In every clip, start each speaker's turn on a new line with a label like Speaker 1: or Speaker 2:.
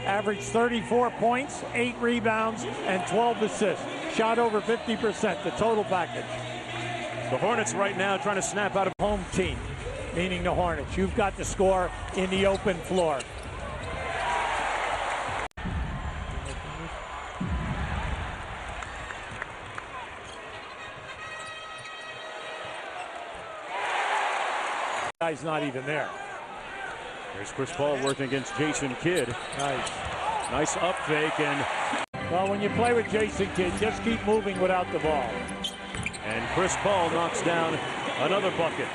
Speaker 1: averaged 34 points, 8 rebounds, and 12 assists. Shot over 50%, the total package.
Speaker 2: The Hornets right now trying to snap out of
Speaker 1: home team, meaning the Hornets. You've got to score in the open floor. Guy's not even there.
Speaker 2: There's Chris Paul working against Jason Kidd. Nice up fake, and
Speaker 1: well, when you play with Jason Kidd, just keep moving without the ball.
Speaker 2: And Chris Paul knocks down another bucket.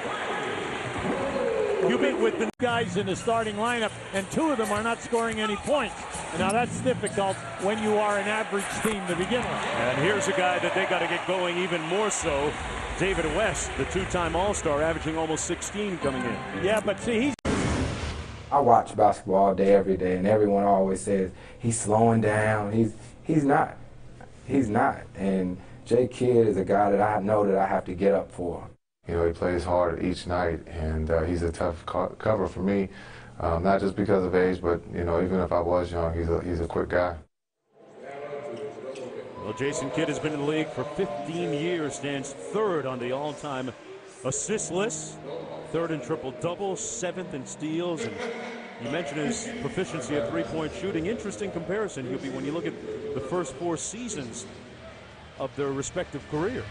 Speaker 1: You beat with the guys in the starting lineup, and 2 of them are not scoring any points. Now that's difficult when you are an average team to begin with.
Speaker 2: And here's a guy that they got to get going even more so. David West, the 2-time All-Star, averaging almost 16 coming in.
Speaker 1: Yeah, but see,
Speaker 3: I watch basketball all day, every day, and everyone always says he's slowing down. He's not. He's not. And Jay Kidd is a guy that I know that I have to get up for.
Speaker 4: You know, he plays hard each night, and he's a tough cover for me, not just because of age, but, you know, even if I was young, he's a quick guy.
Speaker 2: Well, Jason Kidd has been in the league for 15 years, stands 3rd on the all-time assist list, 3rd in triple-doubles, 7th in steals, and you mentioned his proficiency at three-point shooting. Interesting comparison, Hubie, when you look at the first 4 seasons of their respective careers.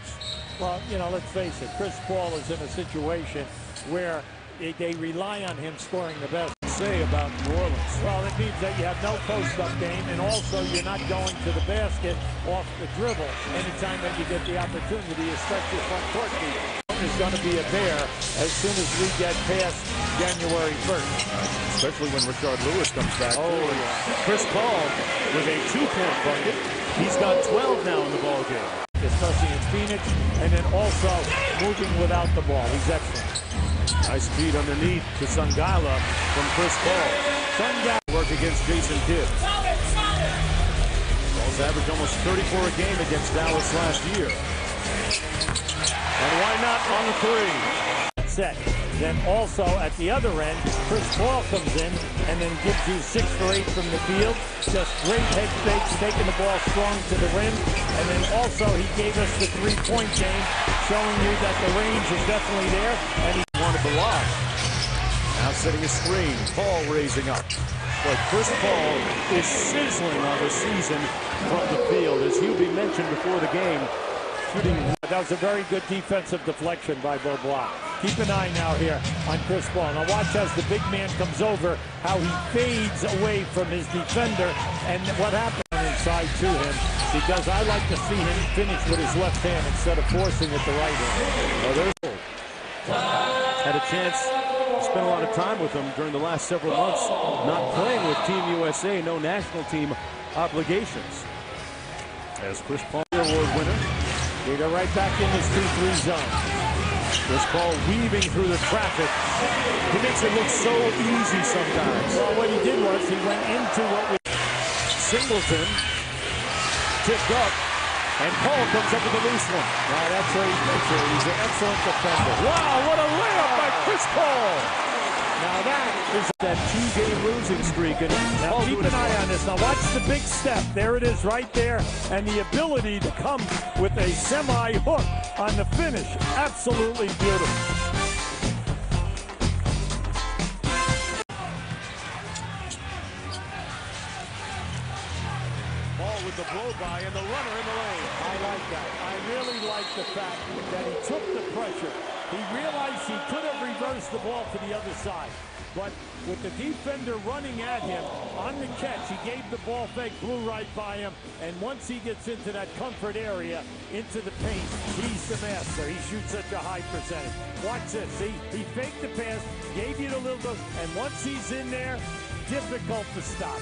Speaker 1: Well, you know, let's face it, Chris Paul is in a situation where they rely on him scoring the best.
Speaker 2: Say about New Orleans?
Speaker 1: Well, it means that you have no post-up game, and also you're not going to the basket off the dribble anytime that you get the opportunity, especially front court defense. Is going to be a bear as soon as we get past January 1st.
Speaker 2: Especially when Richard Lewis comes back.
Speaker 1: Oh, yeah.
Speaker 2: Chris Paul with a 2-point bucket. He's got 12 now in the ball game.
Speaker 1: Especially in Phoenix, and then also moving without the ball. He's excellent.
Speaker 2: Nice feed underneath to Sungala from Chris Paul. Sungala work against Jason Kidd. Paul's averaged almost 34 a game against Dallas last year. And why not on the 3?
Speaker 1: Set. Then also at the other end, Chris Paul comes in and then gives you 6 for 8 from the field. Just great head fakes, taking the ball strong to the rim. And then also he gave us the 3-point game, showing you that the range is definitely there. And he
Speaker 2: wanted the lob. Now setting a screen. Paul raising up. But Chris Paul is sizzling on the season from the field. As Hubie mentioned before the game, shooting.
Speaker 1: That was a very good defensive deflection by Beaubois. Keep an eye now here on Chris Paul. Now watch as the big man comes over, how he fades away from his defender, and what happened inside to him, because I like to see him finish with his left hand instead of forcing it the right hand.
Speaker 2: Had a chance to spend a lot of time with him during the last several months, not playing with Team USA, no national team obligations. As Chris Paul, award winner,
Speaker 1: they go right back in this 2-3 zone.
Speaker 2: Chris Paul weaving through the traffic. He makes it look so easy sometimes.
Speaker 1: Well, what he did was he went into what we...
Speaker 2: Singleton tipped up, and Paul comes up with a loose one.
Speaker 1: Wow, that's where he fits it. He's an excellent defender.
Speaker 2: Wow, what a layup by Chris Paul!
Speaker 1: Now that is
Speaker 2: that 2-game losing streak. And
Speaker 1: now keep an eye on this. Now watch the big step. There it is right there. And the ability to come with a semi-hook on the finish. Absolutely beautiful.
Speaker 2: Ball with the blow-by and the runner in the lane.
Speaker 1: I like that. I really like the fact that he took the pressure. He realized he could have reversed the ball to the other side. But with the defender running at him on the catch, he gave the ball fake, blew right by him. And once he gets into that comfort area, into the paint, he's the master. He shoots such a high percentage. Watch this. See, he faked the pass, gave you the little bit, and once he's in there, difficult to stop.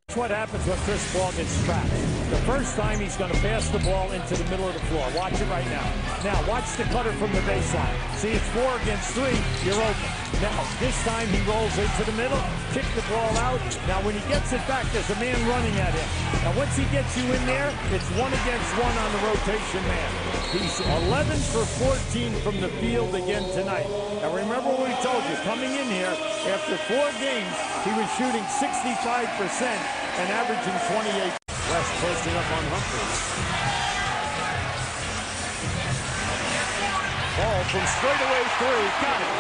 Speaker 1: That's what happens when Chris Paul gets trapped. The first time he's going to pass the ball into the middle of the floor. Watch it right now. Now watch the cutter from the baseline. See, it's 4 against 3. You're open. Now this time he rolls into the middle, kick the ball out. Now when he gets it back, there's a man running at him. Now once he gets you in there, it's 1 against 1 on the rotation man. He's 11 for 14 from the field again tonight. Now remember what we told you, coming in here, after 4 games, he was shooting 65% and averaging 28.
Speaker 2: West posting up on Humphries. Ball from straightaway 3, got it.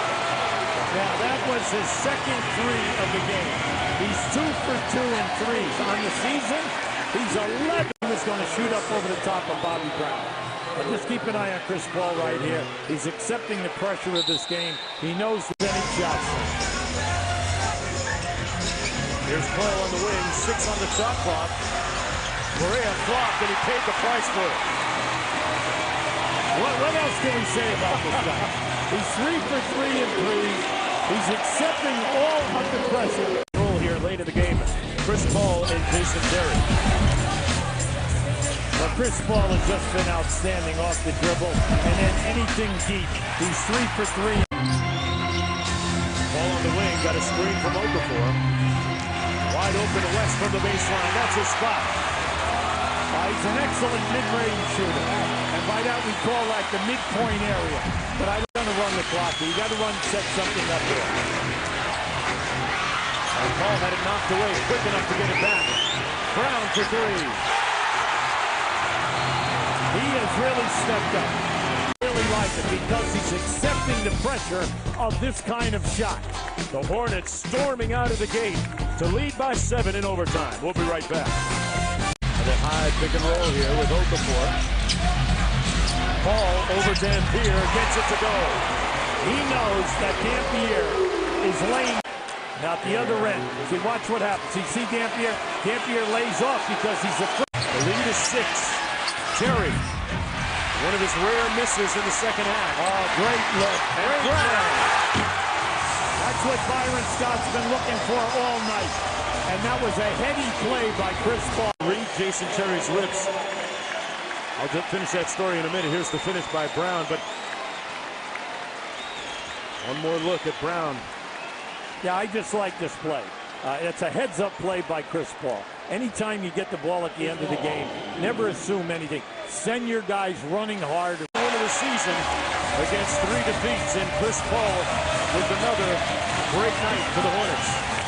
Speaker 1: Now that was his second 3 of the game. He's 2 for 2 in threes. On the season, he's 11. He was going to shoot up over the top of Bobby Brown. But just keep an eye on Chris Paul right here. He's accepting the pressure of this game. He knows any shots.
Speaker 2: Here's Paul on the wing, 6 on the shot clock. Correa flopped, and he paid the price for it.
Speaker 1: What else can we say about this guy? He's 3 for 3 in threes. He's accepting all of the pressure.
Speaker 2: Roll here late in the game. Chris Paul and Jason Terry.
Speaker 1: Well, Chris Paul has just been outstanding off the dribble, and then anything deep. He's 3 for 3.
Speaker 2: Paul on the wing, got a screen from Okafor. Wide open to West from the baseline. That's his spot.
Speaker 1: He's an excellent mid-range shooter. And by that we call that the midpoint area. But I don't want to run the clock. You got to set something up there.
Speaker 2: And Paul had it knocked away quick enough to get it back. Brown for 3.
Speaker 1: He has really stepped up. I really like it because he's accepting the pressure of this kind of shot.
Speaker 2: The Hornets storming out of the gate to lead by 7 in overtime. We'll be right back. The high pick and roll here with Okafor. Paul over Dampier, gets it to go.
Speaker 1: He knows that Dampier is laying. Now at the other end, see, watch what happens. You see Dampier? Dampier lays off because he's afraid.
Speaker 2: The lead is 6. Terry, one of his rare misses in the second half.
Speaker 1: Oh, great look. And Brown. That's what Byron Scott's been looking for all night. And that was a heady play by Chris Paul.
Speaker 2: Read Jason Terry's lips. I'll just finish that story in a minute. Here's the finish by Brown, but one more look at Brown.
Speaker 1: Yeah, I just like this play. It's a heads-up play by Chris Paul. Anytime you get the ball at the end of the game, never assume anything. Send your guys running hard.
Speaker 2: Win of the season against 3 defeats, and Chris Paul with another great night for the Hornets.